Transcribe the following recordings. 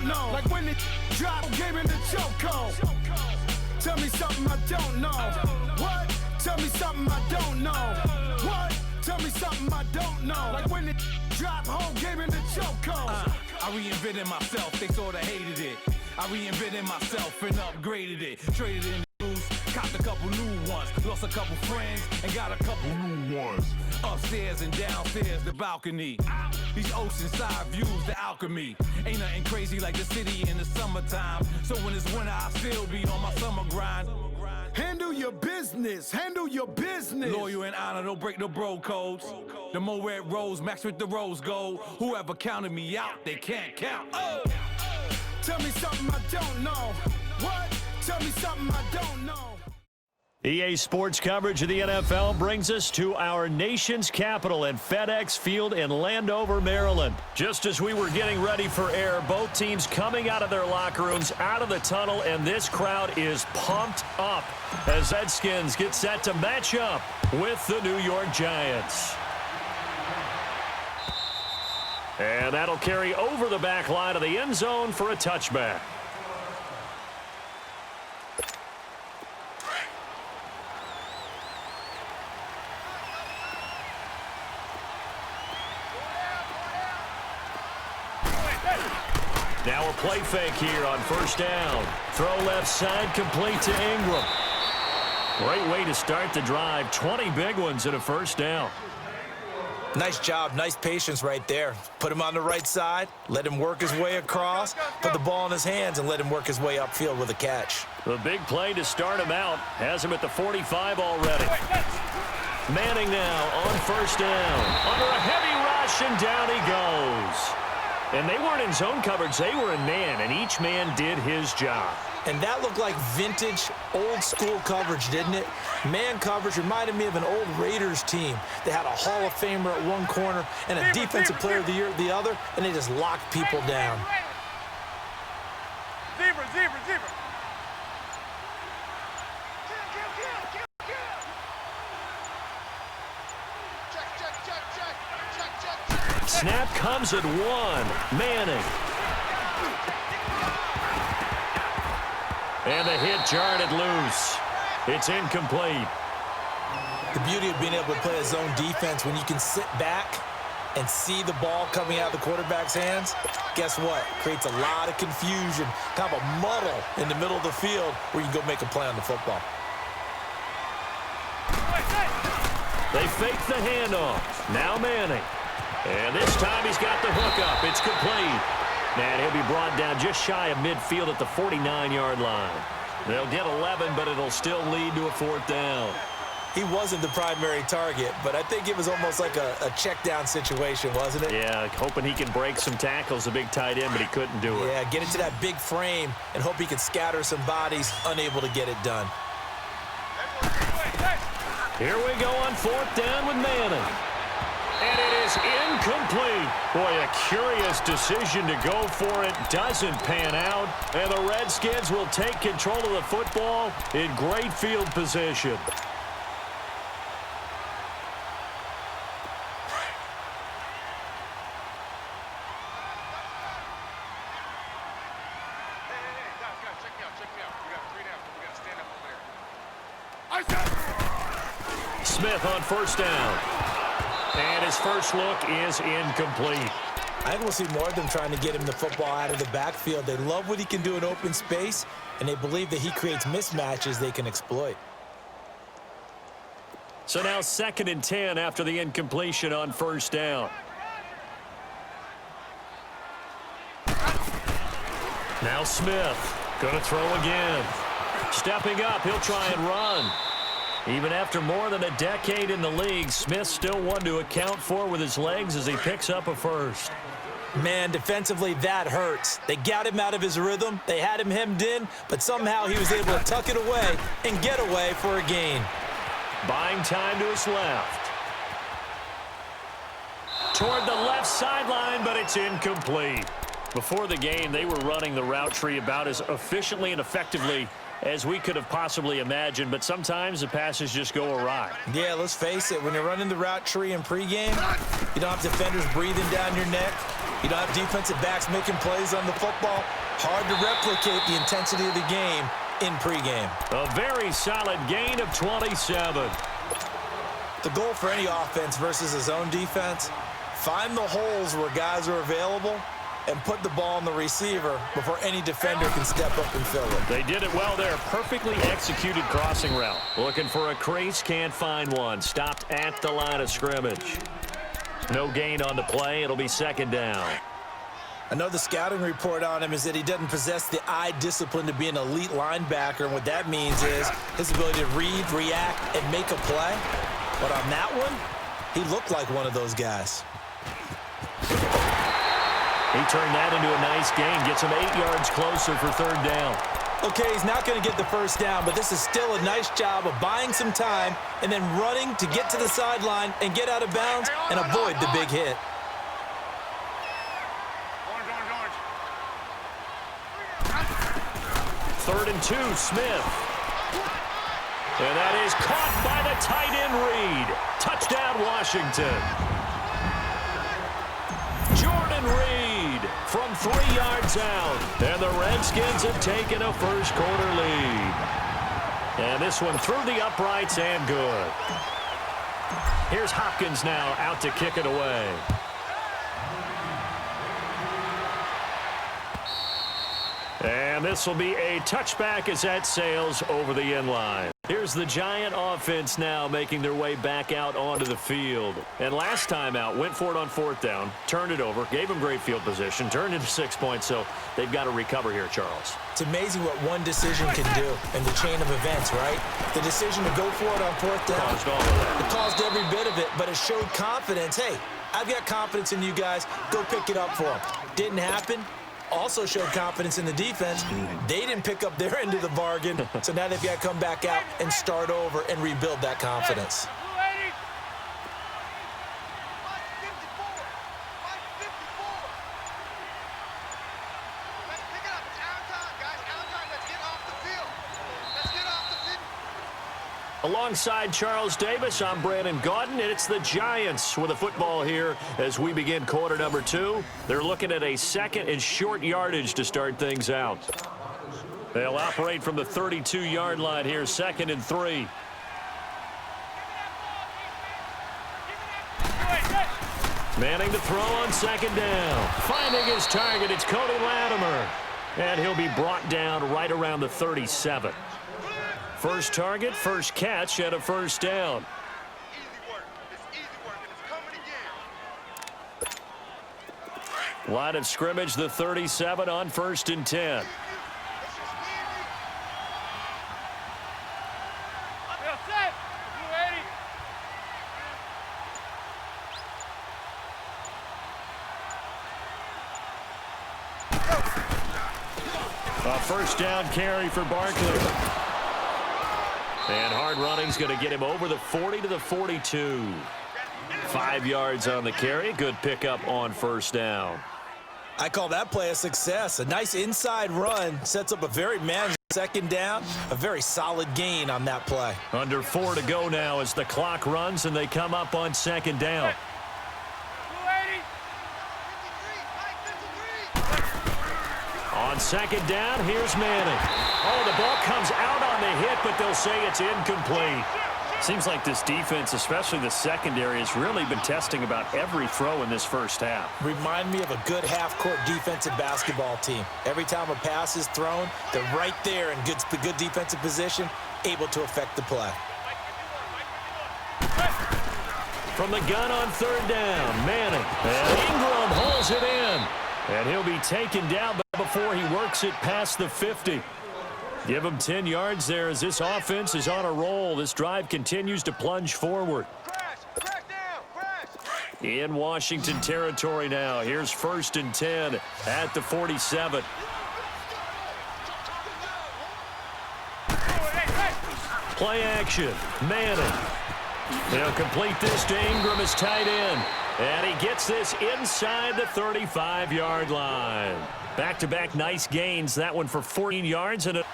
know. Like when it drop, gave me the choco. Tell me something I don't know. What? Tell me something I don't know. What? Tell me something I don't know. Like when it drop, home gave me the choco. I reinvented myself, they sorta hated it. I reinvented myself and upgraded it. Traded in the boost, copped a couple new ones. Lost a couple friends and got a couple new ones. Upstairs and downstairs, the balcony. These oceanside views, the alchemy. Ain't nothing crazy like the city in the summertime. So when it's winter, I still be on my summer grind. Handle your business, handle your business. Loyal and honor, don't break no bro codes. The more red rose, max with the rose gold. Whoever counted me out, they can't count. Oh. Tell me something I don't know. What? Tell me something I don't know. EA Sports coverage of the NFL brings us to our nation's capital at FedEx Field in Landover, Maryland. Just as we were getting ready for air, both teams coming out of their locker rooms, out of the tunnel, and this crowd is pumped up as Redskins get set to match up with the New York Giants. And that'll carry over the back line of the end zone for a touchback. Now a play fake here on first down. Throw left side, complete to Ingram. Great way to start the drive. 20 big ones in a first down. Nice job, nice patience right there. Put him on the right side, let him work his way across, put the ball in his hands, and let him work his way upfield with a catch. The big play to start him out has him at the 45 already. Manning now on first down. Under a heavy rush, and down he goes. And they weren't in zone coverage, they were in man, and each man did his job. And that looked like vintage, old-school coverage, didn't it? Man coverage reminded me of an old Raiders team. They had a Hall of Famer at one corner and a Defensive Player of the Year at the other, and they just locked people down. Zebra. Snap comes at one. Manning. And the hit jarred it loose. It's incomplete. The beauty of being able to play a zone defense when you can sit back and see the ball coming out of the quarterback's hands, guess what? Creates a lot of confusion, kind of a muddle in the middle of the field where you can go make a play on the football. They fake the handoff. Now Manning. And this time he's got the hook up. It's complete. And he'll be brought down just shy of midfield at the 49-yard line. They'll get 11, but it'll still lead to a fourth down. He wasn't the primary target, but I think it was almost like a check-down situation, wasn't it? Yeah, hoping he can break some tackles, a big tight end, but he couldn't do it. Yeah, get into that big frame and hope he can scatter some bodies, unable to get it done. Here we go on fourth down with Manning. And it is incomplete. Boy, a curious decision to go for it. Doesn't pan out. And the Redskins will take control of the football in great field position. Smith on first down. And his first look is incomplete. I think we'll see more of them trying to get him the football out of the backfield. They love what he can do in open space, and they believe that he creates mismatches they can exploit. So now 2nd and 10 after the incompletion on first down. Now Smith going to throw again. Stepping up, he'll try and run. Even after more than a decade in the league, Smith still one to account for with his legs as he picks up a first. Man, defensively, that hurts. They got him out of his rhythm. They had him hemmed in, but somehow he was able to tuck it away and get away for a gain. Buying time to his left. Toward the left sideline, but it's incomplete. Before the game, they were running the route tree about as efficiently and effectively as we could have possibly imagined, but sometimes the passes just go awry. Yeah, let's face it. When you're running the route tree in pregame, you don't have defenders breathing down your neck. You don't have defensive backs making plays on the football. Hard to replicate the intensity of the game in pregame. A very solid gain of 27. The goal for any offense versus his own defense, find the holes where guys are available and put the ball on the receiver before any defender can step up and fill it. They did it well there. Perfectly executed crossing route. Looking for a crease, can't find one. Stopped at the line of scrimmage. No gain on the play. It'll be second down. Another scouting report on him is that he doesn't possess the eye discipline to be an elite linebacker, and what that means is his ability to read, react, and make a play. But on that one, he looked like one of those guys. He turned that into a nice gain. Gets him 8 yards closer for third down. Okay, he's not going to get the first down, but this is still a nice job of buying some time and then running to get to the sideline and get out of bounds and avoid the big hit. Third and 2, Smith. And that is caught by the tight end Reed. Touchdown, Washington. Jordan Reed from 3 yards out. And the Redskins have taken a first quarter lead. And this one through the uprights and good. Here's Hopkins now out to kick it away. And this will be a touchback as that sails over the end line. Here's the Giant offense now making their way back out onto the field. And last time out, went for it on fourth down, turned it over, gave them great field position, turned into 6 points, so they've got to recover here, Charles. It's amazing what one decision can do in the chain of events, right? The decision to go for it on fourth down. Caused all of that. It caused every bit of it, but it showed confidence. Hey, I've got confidence in you guys. Go pick it up for them. Didn't happen. Also showed confidence in the defense. They didn't pick up their end of the bargain, so now they've got to come back out and start over and rebuild that confidence. Alongside Charles Davis, I'm Brandon Gaudin, and it's the Giants with the football here as we begin quarter number 2. They're looking at a second and short yardage to start things out. They'll operate from the 32-yard line here, 2nd and 3. Manning to throw on 2nd down. Finding his target, it's Cody Latimer. And he'll be brought down right around the 37. First target, first catch, and a first down. Line of scrimmage, the 37 on 1st and 10. A first down carry for Barkley. And hard running's going to get him over the 40 to the 42. 5 yards on the carry. Good pickup on first down. I call that play a success. A nice inside run sets up a very manageable second down. A very solid gain on that play. Under 4 to go now as the clock runs and they come up on 2nd down. On 2nd down, here's Manning. Oh, the ball comes out on the hit, but they'll say it's incomplete. Seems like this defense, especially the secondary, has really been testing about every throw in this first half. Remind me of a good half-court defensive basketball team. Every time a pass is thrown, they're right there in good defensive position, able to affect the play. From the gun on 3rd down, Manning. And Ingram holds it in. And he'll be taken down before he works it past the 50. Give him 10 yards there as this offense is on a roll. This drive continues to plunge forward. In Washington territory now. Here's 1st and 10 at the 47. Play action. Manning. They'll complete this to Ingram as tight end. And he gets this inside the 35-yard line. Back-to-back nice gains. That one for 14 yards and a...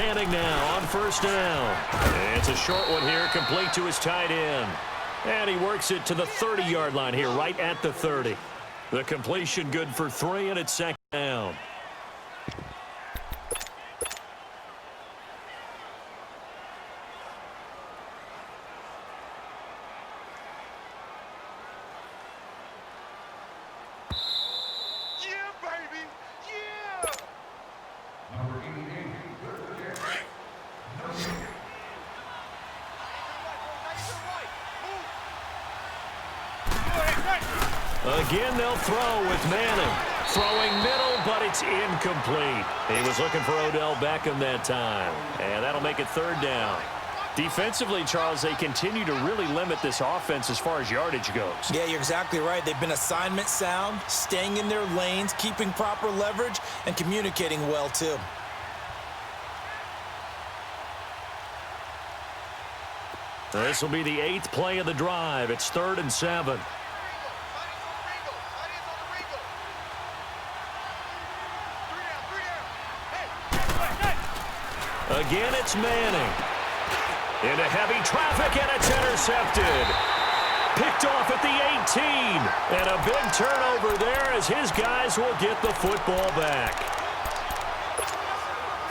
Manning now on first down. It's a short one here, complete to his tight end. And he works it to the 30-yard line here, right at the 30. The completion good for 3, and it's second down. Again, they'll throw with Manning. Throwing middle, but it's incomplete. He was looking for Odell Beckham that time. And that'll make it third down. Defensively, Charles, they continue to really limit this offense as far as yardage goes. Yeah, you're exactly right. They've been assignment sound, staying in their lanes, keeping proper leverage, and communicating well, too. This will be the 8th play of the drive. It's 3rd and 7. Again, it's Manning. Into heavy traffic, and it's intercepted. Picked off at the 18. And a big turnover there as his guys will get the football back.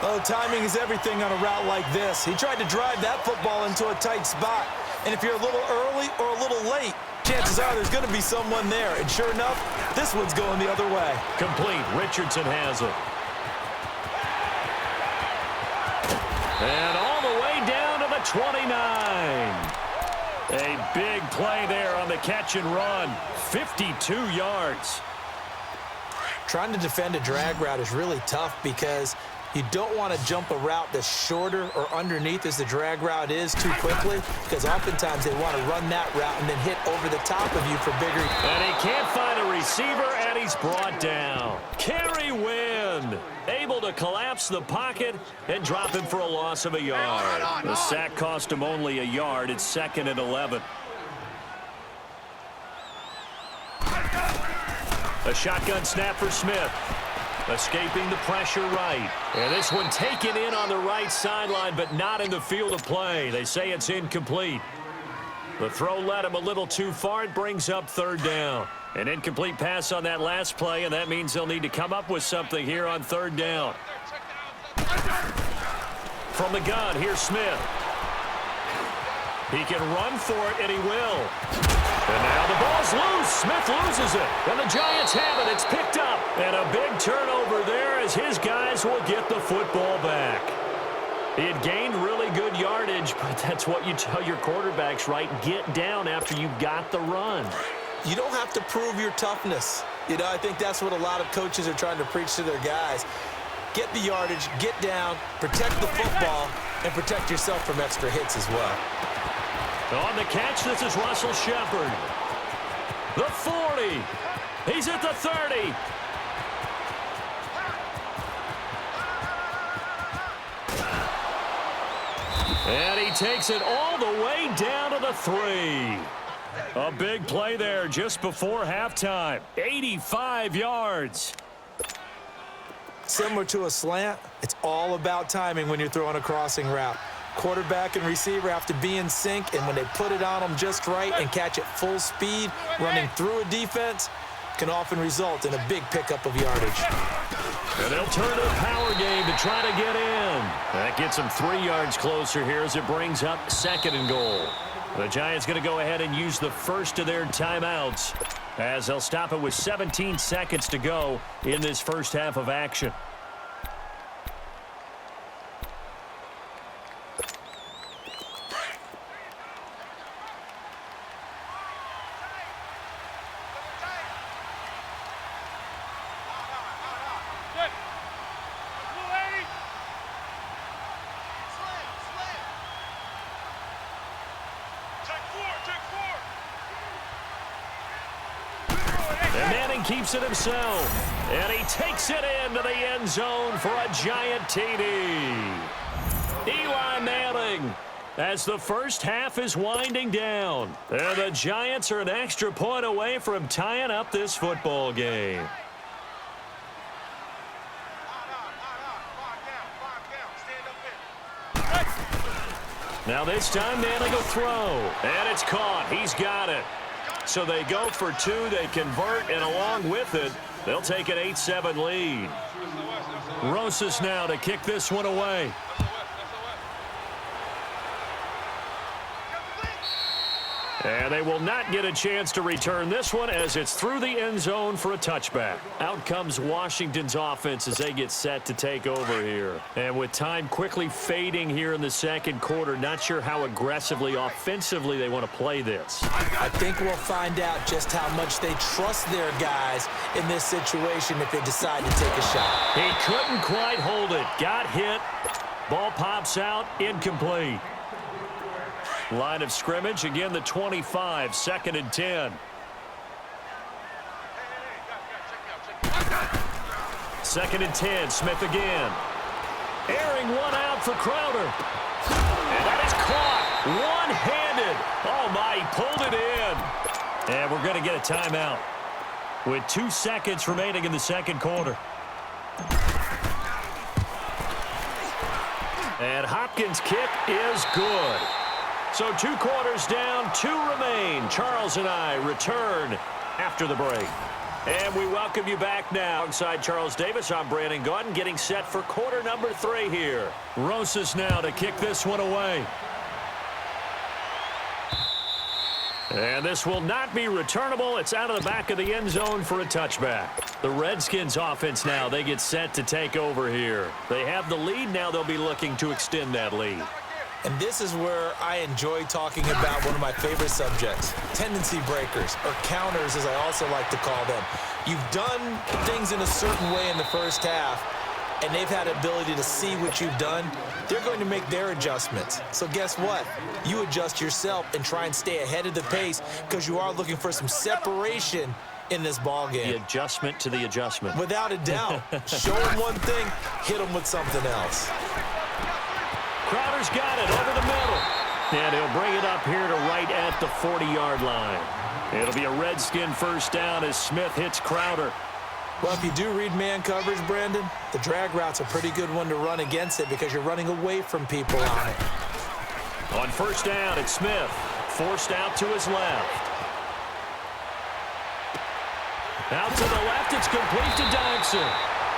Oh, timing is everything on a route like this. He tried to drive that football into a tight spot. And if you're a little early or a little late, chances are there's going to be someone there. And sure enough, this one's going the other way. Complete. Richardson has it. And all the way down to the 29. A big play there on the catch and run. 52 yards. Trying to defend a drag route is really tough because you don't want to jump a route that's shorter or underneath as the drag route is too quickly, because oftentimes they want to run that route and then hit over the top of you for bigger. And he can't find a receiver, and he's brought down. Kerry Wynn able to collapse the pocket and drop him for a loss of a yard. The sack cost him only a yard. It's 2nd and 11. A shotgun snap for Smith. Escaping the pressure right. And this one taken in on the right sideline, but not in the field of play. They say it's incomplete. The throw led him a little too far. It brings up 3rd down. An incomplete pass on that last play, and that means they'll need to come up with something here on 3rd down. From the gun, here's Smith. He can run for it, and he will. And now the ball's loose. Smith loses it. And the Giants have it. It's picked up. And a big turnover there as his guys will get the football back. He had gained really good yardage, but that's what you tell your quarterbacks, right? Get down after you got the run. You don't have to prove your toughness. You know, I think that's what a lot of coaches are trying to preach to their guys. Get the yardage, get down, protect the football, and protect yourself from extra hits as well. On the catch, this is Russell Shepard. The 40. He's at the 30. And he takes it all the way down to the 3. A big play there just before halftime. 85 yards. Similar to a slant, it's all about timing when you're throwing a crossing route. Quarterback and receiver have to be in sync, and when they put it on them just right and catch it full speed, running through a defense, can often result in a big pickup of yardage. And they'll turn to the power game to try to get in. That gets them 3 yards closer here as it brings up 2nd and goal. The Giants going to go ahead and use the first of their timeouts as they'll stop it with 17 seconds to go in this first half of action. And Manning keeps it himself. And he takes it into the end zone for a giant TD. Eli Manning as the first half is winding down. And the Giants are an extra point away from tying up this football game. Now this time manning a throw. And it's caught. He's got it. So they go for two. They convert, and along with it, they'll take an 8-7 lead. Rosas now to kick this one away. And they will not get a chance to return this one as it's through the end zone for a touchback. Out comes Washington's offense as they get set to take over here. And with time quickly fading here in the second quarter, not sure how aggressively, offensively they want to play this. I think we'll find out just how much they trust their guys in this situation if they decide to take a shot. He couldn't quite hold it. Got hit. Ball pops out. Incomplete. Line of scrimmage, again the 25, 2nd and 10. 2nd and 10, Smith again. Airing one out for Crowder. And that is caught, one-handed. Oh my, he pulled it in. And we're going to get a timeout with 2 seconds remaining in the second quarter. And Hopkins' kick is good. So 2 quarters down, 2 remain. Charles and I return after the break. And we welcome you back now. Alongside Charles Davis, I'm Brandon Gaudin, getting set for quarter number 3 here. Rosas now to kick this one away. And this will not be returnable. It's out of the back of the end zone for a touchback. The Redskins offense now, they get set to take over here. They have the lead. Now they'll be looking to extend that lead. And this is where I enjoy talking about one of my favorite subjects, tendency breakers, or counters as I also like to call them. You've done things in a certain way in the first half, and they've had ability to see what you've done. They're going to make their adjustments. So guess what? You adjust yourself and try and stay ahead of the pace because you are looking for some separation in this ball game. The adjustment to the adjustment. Without a doubt. Show them one thing, hit them with something else. Crowder's got it over the middle. And he'll bring it up here to right at the 40-yard line. It'll be a Redskin first down as Smith hits Crowder. Well, if you do read man coverage, Brandon, the drag route's a pretty good one to run against it because you're running away from people on it. On first down, it's Smith. Forced out to his left. Out to the left, it's complete to Dodson.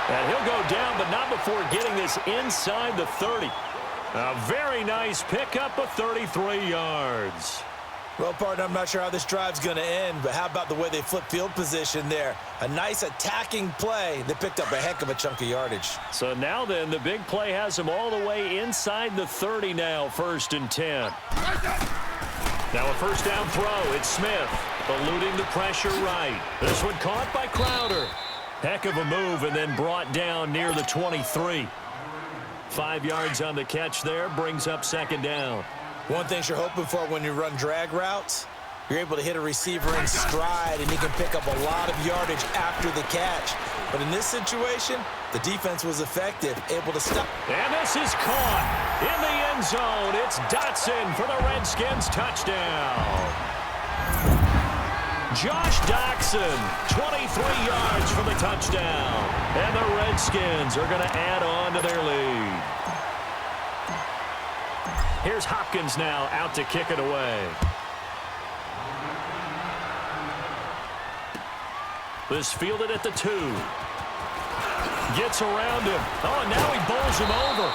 And he'll go down, but not before getting this inside the 30. A very nice pickup of 33 yards. Well, partner, I'm not sure how this drive's going to end, but how about the way they flip field position there? A nice attacking play. They picked up a heck of a chunk of yardage. So now then, the big play has them all the way inside the 30 now, 1st and 10. Now a first down throw. It's Smith eluding the pressure right. This one caught by Crowder. Heck of a move and then brought down near the 23. 5 yards on the catch there, brings up 2nd down. One thing you're hoping for when you run drag routes, you're able to hit a receiver in stride and he can pick up a lot of yardage after the catch. But in this situation, the defense was effective, able to stop. And this is caught in the end zone. It's Dotson for the Redskins touchdown. Josh Doctson, 23 yards for the touchdown. And the Redskins are going to add on to their lead. Here's Hopkins now out to kick it away. This fielded at the 2. Gets around him. Oh, and now he bowls him over.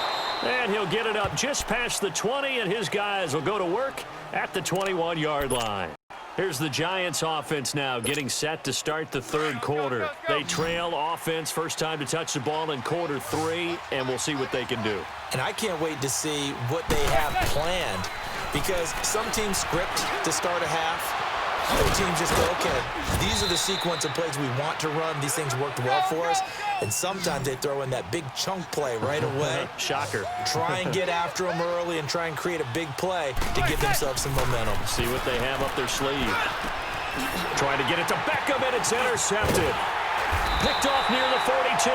And he'll get it up just past the 20, and his guys will go to work at the 21-yard line. Here's the Giants offense now getting set to start the 3rd quarter. They trail offense, first time to touch the ball in quarter 3, and we'll see what they can do. And I can't wait to see what they have planned because some teams script to start a half. Other teams just go, okay, these are the sequence of plays we want to run. These things worked well for us. And sometimes they throw in that big chunk play right away. Shocker. Try and get after them early and try and create a big play to give themselves some momentum. See what they have up their sleeve. Trying to get it to Beckham, and it's intercepted. Picked off near the 42.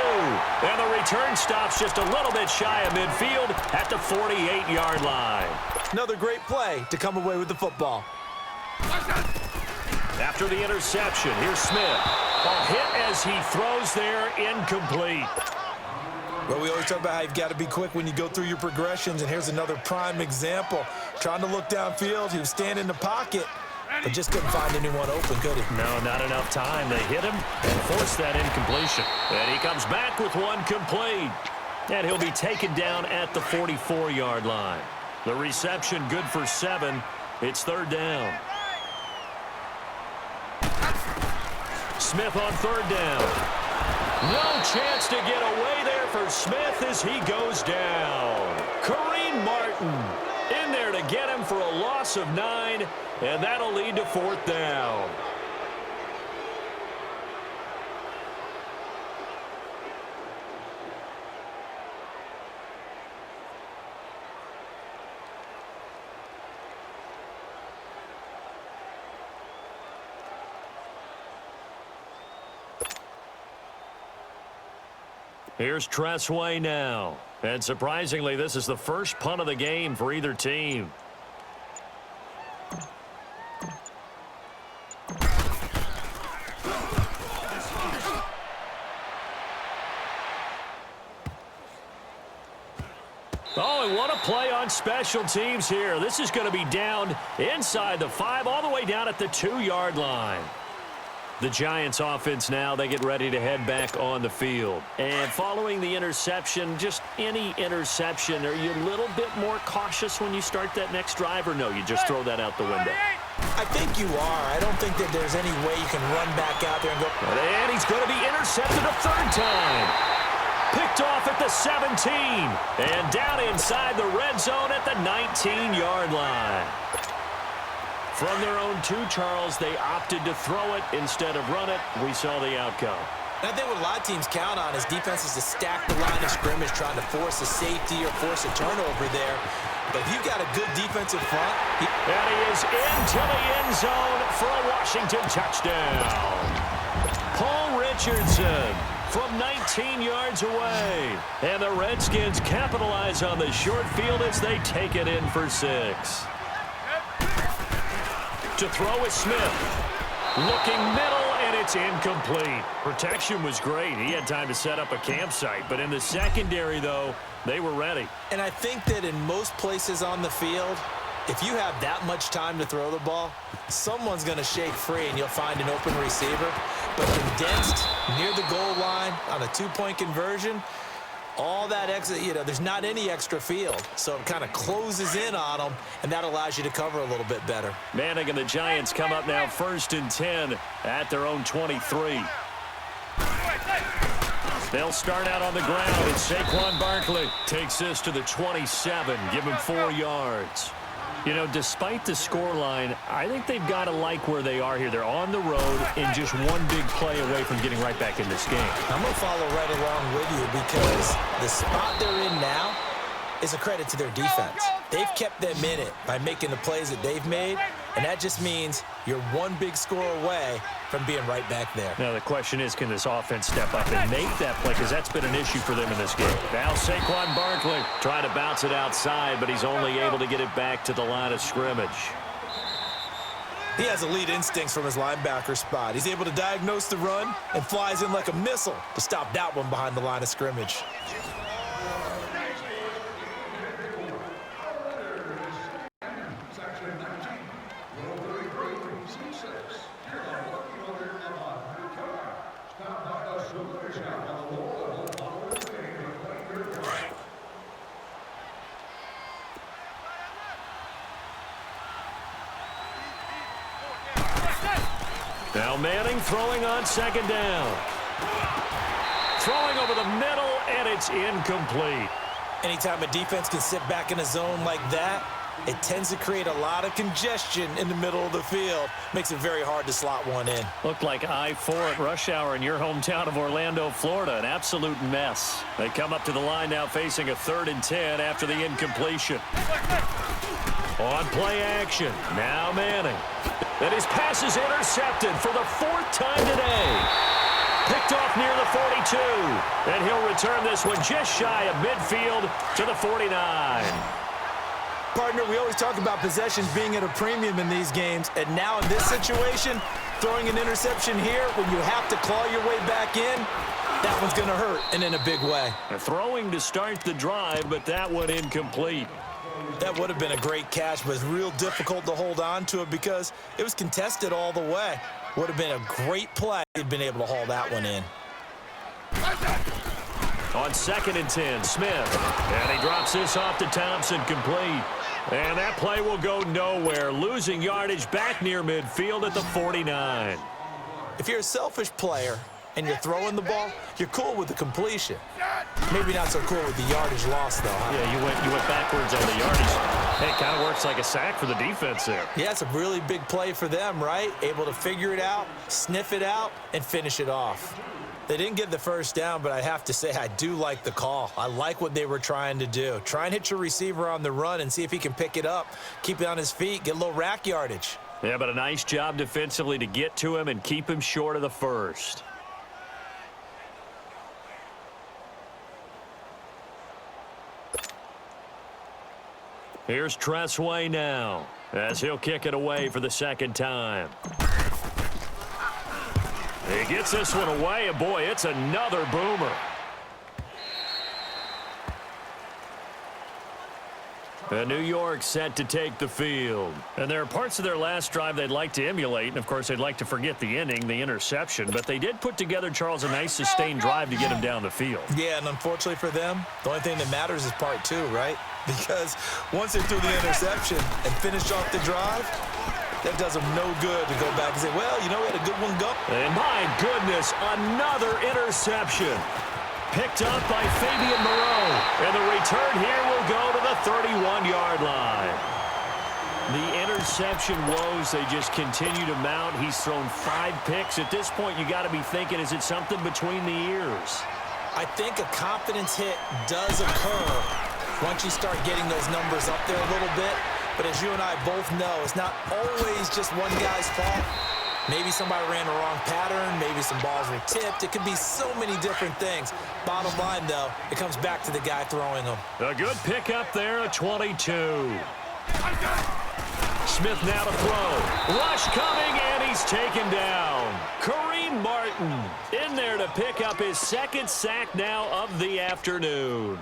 And the return stops just a little bit shy of midfield at the 48-yard line. Another great play to come away with the football. After the interception, here's Smith. A hit as he throws there, incomplete. Well, we always talk about how you've got to be quick when you go through your progressions, and here's another prime example. Trying to look downfield, he was standing in the pocket, but just couldn't find anyone open, could he? No, not enough time. They hit him and forced that incompletion. And he comes back with one complete. And he'll be taken down at the 44-yard line. The reception good for 7. It's third down. Smith on third down. No chance to get away there for Smith as he goes down. Kareem Martin in there to get him for a loss of 9, and that'll lead to fourth down. Here's Tressway now. And surprisingly, this is the first punt of the game for either team. Oh, and what a play on special teams here. This is going to be down inside the 5, all the way down at the 2-yard line. The Giants offense now, they get ready to head back on the field. And following the interception, just any interception, are you a little bit more cautious when you start that next drive, or no, you just throw that out the window? I think you are. I don't think that there's any way you can run back out there and go. And he's going to be intercepted a third time. Picked off at the 17. And down inside the red zone at the 19-yard line. From their own 2, Charles, they opted to throw it instead of run it. We saw the outcome. And I think what a lot of teams count on is defenses to stack the line of scrimmage, trying to force a safety or force a turnover there. But if you've got a good defensive front. And he is into the end zone for a Washington touchdown. Paul Richardson from 19 yards away. And the Redskins capitalize on the short field as they take it in for 6. To throw is Smith. Looking middle, and it's incomplete. Protection was great. He had time to set up a campsite. But in the secondary, though, they were ready. And I think that in most places on the field, if you have that much time to throw the ball, someone's going to shake free, and you'll find an open receiver. But condensed near the goal line on a 2-point conversion, all that extra, there's not any extra field. So it kind of closes in on them, and that allows you to cover a little bit better. Manning and the Giants come up now 1st and 10 at their own 23. They'll start out on the ground, and Saquon Barkley takes this to the 27, give him 4 yards. Despite the scoreline, I think they've got to like where they are here. They're on the road and just one big play away from getting right back in this game. I'm going to follow right along with you because the spot they're in now is a credit to their defense. They've kept them in it by making the plays that they've made, and that just means you're one big score away from being right back there. Now the question is, can this offense step up and make that play? Because that's been an issue for them in this game. Now Saquon Barkley trying to bounce it outside, but he's only able to get it back to the line of scrimmage. He has elite instincts from his linebacker spot. He's able to diagnose the run and flies in like a missile to stop that one behind the line of scrimmage. Now Manning throwing on 2nd down. Throwing over the middle, and it's incomplete. Anytime a defense can sit back in a zone like that, it tends to create a lot of congestion in the middle of the field. Makes it very hard to slot one in. Looked like I-4 at rush hour in your hometown of Orlando, Florida. An absolute mess. They come up to the line now facing a 3rd and 10 after the incompletion. On play action. Now Manning. And his pass is intercepted for the 4th time today. Picked off near the 42. And he'll return this one just shy of midfield to the 49. Partner, we always talk about possessions being at a premium in these games. And now in this situation, throwing an interception here when you have to claw your way back in, That one's going to hurt, and in a big way. Throwing to start the drive, but that one incomplete. That would have been a great catch, but it's real difficult to hold on to it because it was contested all the way. Would have been a great play if he'd been able to haul that one in. On 2nd and 10, Smith. And he drops this off to Thompson, complete. And that play will go nowhere, losing yardage back near midfield at the 49. If you're a selfish player and you're throwing the ball, you're cool with the completion. Maybe not so cool with the yardage loss, though, huh? Yeah, you went backwards on the yardage. Hey, it kind of works like a sack for the defense there. Yeah, it's a really big play for them, right? Able to figure it out, sniff it out, and finish it off. They didn't get the first down, but I have to say I do like the call. I like what they were trying to do. Try and hit your receiver on the run and see if he can pick it up, keep it on his feet, get a little rack yardage. Yeah, but a nice job defensively to get to him and keep him short of the first. Here's Tressway now as he'll kick it away for the second time. He gets this one away, and boy, it's another boomer. And New York set to take the field. And there are parts of their last drive they'd like to emulate, and of course they'd like to forget the inning, the interception, but they did put together, Charles, a nice sustained drive to get him down the field. Yeah, and unfortunately for them, the only thing that matters is part 2, right? Because once they threw the interception and finished off the drive, that does them no good to go back and say, well, you know, we had a good one go. And my goodness, another interception. Picked up by Fabian Moreau. And the return here will go to the 31-yard line. The interception woes, they just continue to mount. He's thrown 5 picks. At this point, you got to be thinking, is it something between the ears? I think a confidence hit does occur once you start getting those numbers up there a little bit. But as you and I both know, it's not always just one guy's fault. Maybe somebody ran the wrong pattern. Maybe some balls were tipped. It could be so many different things. Bottom line, though, it comes back to the guy throwing them. A good pickup there at 22. Smith now to throw. Rush coming, and he's taken down. Kareem Martin in there to pick up his 2nd sack now of the afternoon.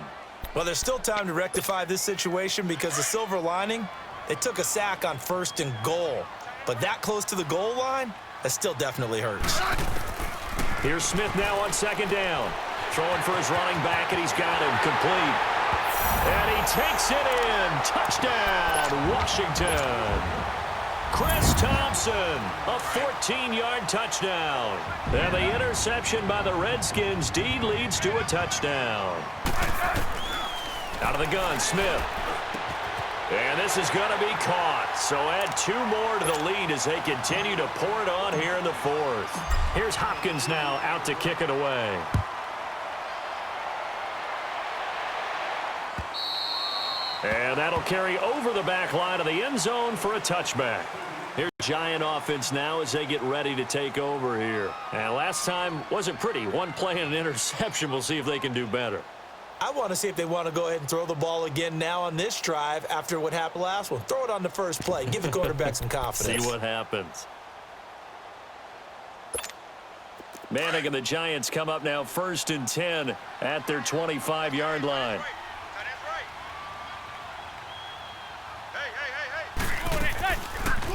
Well, there's still time to rectify this situation because the silver lining, they took a sack on 1st and goal. But that close to the goal line, that still definitely hurts. Here's Smith now on 2nd down. Throwing for his running back, and he's got him complete. And he takes it in. Touchdown, Washington. Chris Thompson, a 14-yard touchdown. And the interception by the Redskins deed leads to a touchdown. Out of the gun, Smith. And this is going to be caught. So add 2 more to the lead as they continue to pour it on here in the 4th. Here's Hopkins now out to kick it away. And that'll carry over the back line of the end zone for a touchback. Here's Giant offense now as they get ready to take over here. And last time wasn't pretty. 1 play and an interception. We'll see if they can do better. I want to see if they want to go ahead and throw the ball again now on this drive after what happened last one. Throw it on the first play. Give the quarterback some confidence. See what happens. Manning and the Giants come up now 1st and 10 at their 25-yard line.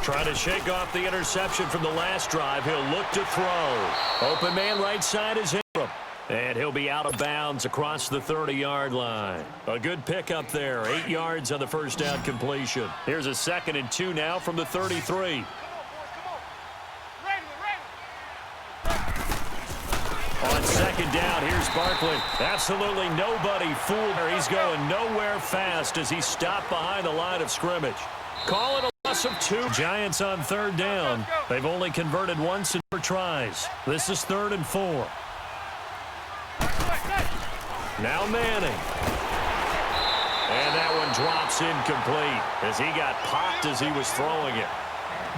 Trying to shake off the interception from the last drive. He'll look to throw. Open man right side is Ingram. And he'll be out of bounds across the 30-yard line. A good pickup there. 8 yards on the first down completion. Here's a 2nd and 2 now from the 33. On 2nd down, here's Barkley. Absolutely nobody fooled her. He's going nowhere fast as he's stopped behind the line of scrimmage. Call it a loss of 2. Giants on 3rd down. They've only converted once in 4 tries. This is 3rd and 4. Now Manning. And that one drops incomplete as he got popped as he was throwing it.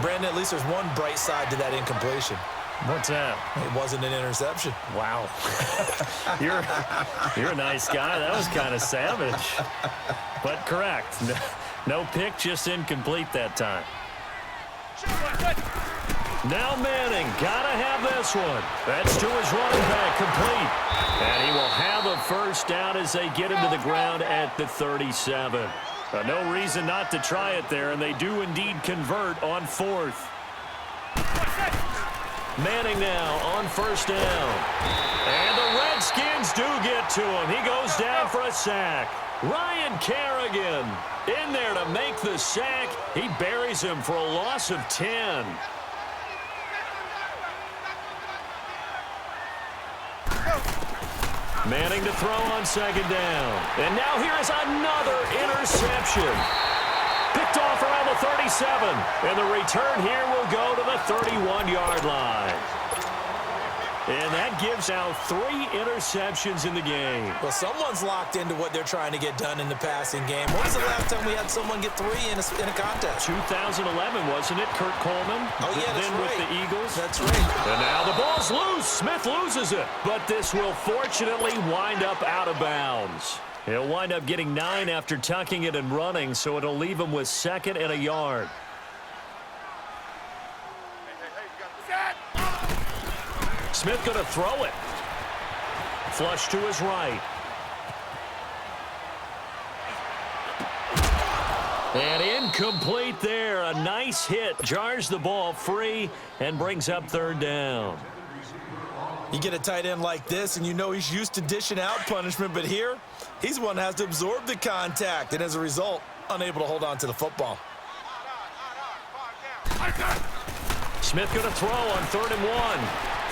Brandon, at least there's one bright side to that incompletion. What's that? It wasn't an interception. Wow. You're a nice guy. That was kind of savage. But correct. No pick, just incomplete that time. Now Manning, gotta have this one. That's to his running back, complete. And he will have a first down as they get him to the ground at the 37. No reason not to try it there, and they do indeed convert on fourth. Manning now on first down. And the Redskins do get to him. He goes down for a sack. Ryan Kerrigan in there to make the sack. He buries him for a loss of 10. Manning to throw on second down. And now here is another interception. Picked off around the 37. And the return here will go to the 31-yard line. And that gives out 3 interceptions in the game. Well, someone's locked into what they're trying to get done in the passing game. When was the last time we had someone get 3 in a contest? 2011, wasn't it, Kurt Coleman? Oh, yeah, that's then right. with the Eagles. That's right. And now the ball's loose. Smith loses it. But this will fortunately wind up out of bounds. He'll wind up getting 9 after tucking it and running, so it'll leave him with 2nd and a yard. Smith going to throw it. Flush to his right. And incomplete there. A nice hit. Jars the ball free and brings up 3rd down. You get a tight end like this, and you know he's used to dishing out punishment, but here, he's the one that has to absorb the contact, and as a result, unable to hold on to the football. Smith going to throw on 3rd and 1.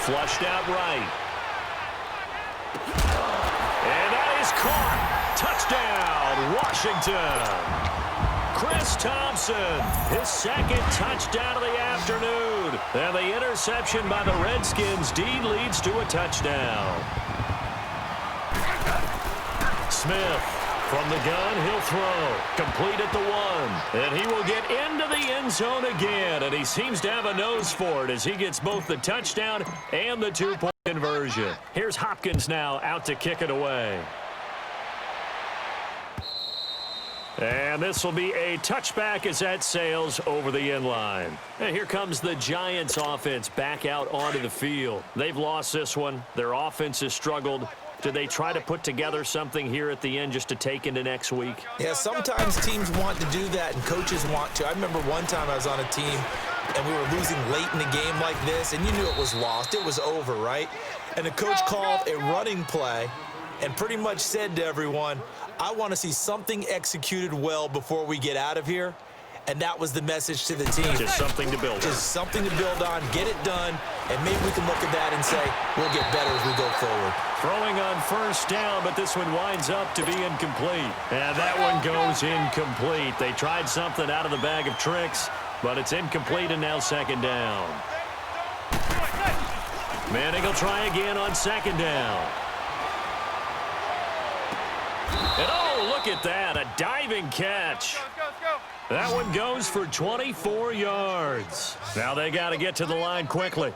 Flushed out right. And that is caught. Touchdown, Washington. Chris Thompson, his 2nd touchdown of the afternoon. And the interception by the Redskins indeed leads to a touchdown. Smith from the gun, he'll throw. Complete at the 1. And he will get into the end zone again. And he seems to have a nose for it as he gets both the touchdown and the 2-point conversion. Here's Hopkins now out to kick it away. And this will be a touchback as that sails over the end line. And here comes the Giants offense back out onto the field. They've lost this one. Their offense has struggled. Do they try to put together something here at the end just to take into next week? Yeah, sometimes teams want to do that and coaches want to. I remember one time I was on a team and we were losing late in the game like this, and you knew it was lost. It was over, right? And the coach called a running play and pretty much said to everyone, I want to see something executed well before we get out of here. And that was the message to the team. Just something to build on. Just something to build on, get it done, and maybe we can look at that and say, we'll get better as we go forward. Throwing on first down, but this one winds up to be incomplete. And that one goes incomplete. They tried something out of the bag of tricks, but it's incomplete and now 2nd down. Manning will try again on 2nd down. And oh, look at that, a diving catch. That one goes for 24 yards. Now they got to get to the line quickly.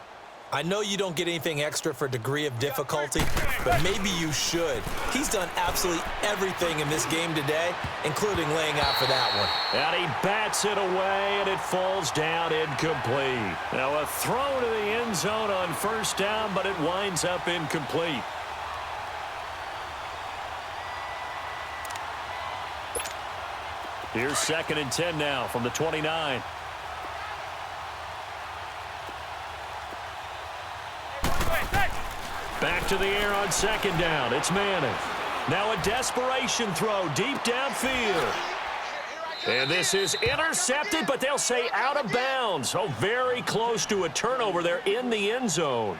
I know you don't get anything extra for degree of difficulty, but maybe you should. He's done absolutely everything in this game today, including laying out for that one. And he bats it away, and it falls down incomplete. Now a throw to the end zone on first down, but it winds up incomplete. Here's 2nd and 10 now from the 29. Back to the air on 2nd down. It's Manning. Now a desperation throw deep downfield. And this is intercepted, but they'll say out of bounds. Oh, very close to a turnover there in the end zone.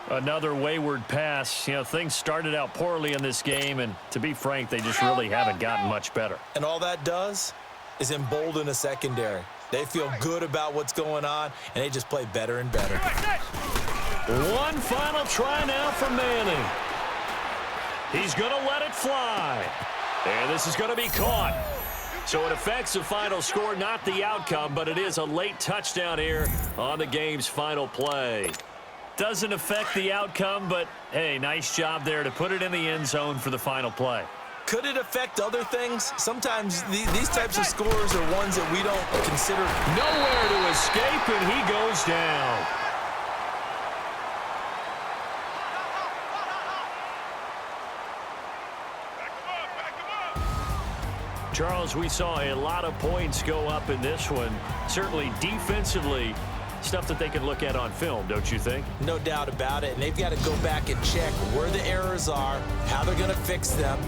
Another wayward pass. You know, things started out poorly in this game, and to be frank, they just really haven't gotten much better. And all that does is embolden a secondary. They feel good about what's going on, and they just play better and better. One final try now for Manning. He's going to let it fly. And this is going to be caught. So it affects the final score, not the outcome, but it is a late touchdown here on the game's final play. Doesn't affect the outcome, but, hey, nice job there to put it in the end zone for the final play. Could it affect other things? Sometimes these types of scores are ones that we don't consider. Nowhere to escape, and he goes down. Charles, we saw a lot of points go up in this one. Certainly defensively, stuff that they can look at on film, don't you think? No doubt about it. And they've got to go back and check where the errors are, how they're going to fix them,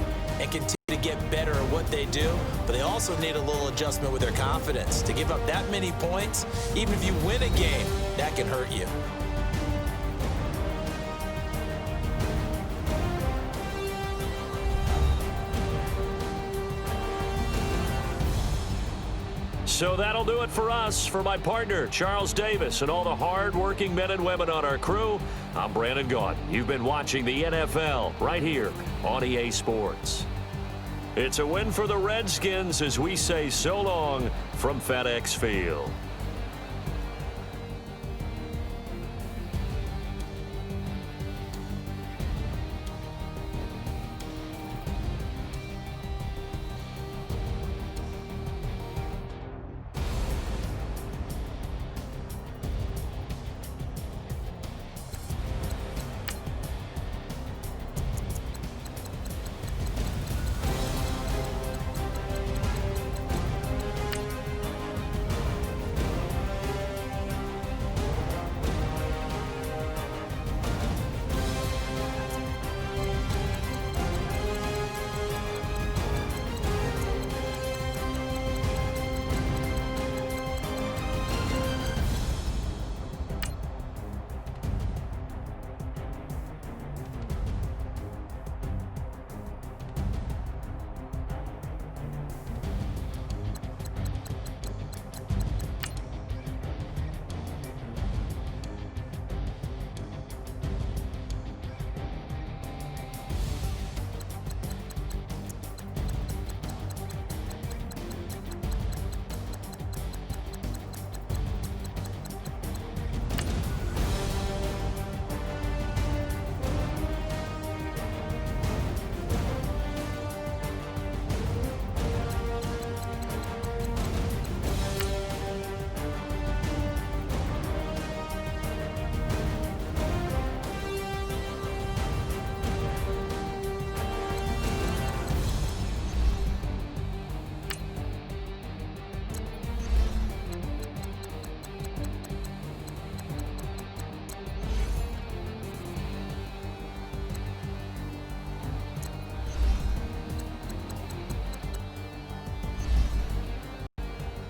and continue to get better at what they do. But they also need a little adjustment with their confidence. To give up that many points, even if you win a game, that can hurt you. So that'll do it for us. For my partner, Charles Davis, and all the hard-working men and women on our crew, I'm Brandon Gaudin. You've been watching the NFL right here on EA Sports. It's a win for the Redskins as we say so long from FedEx Field.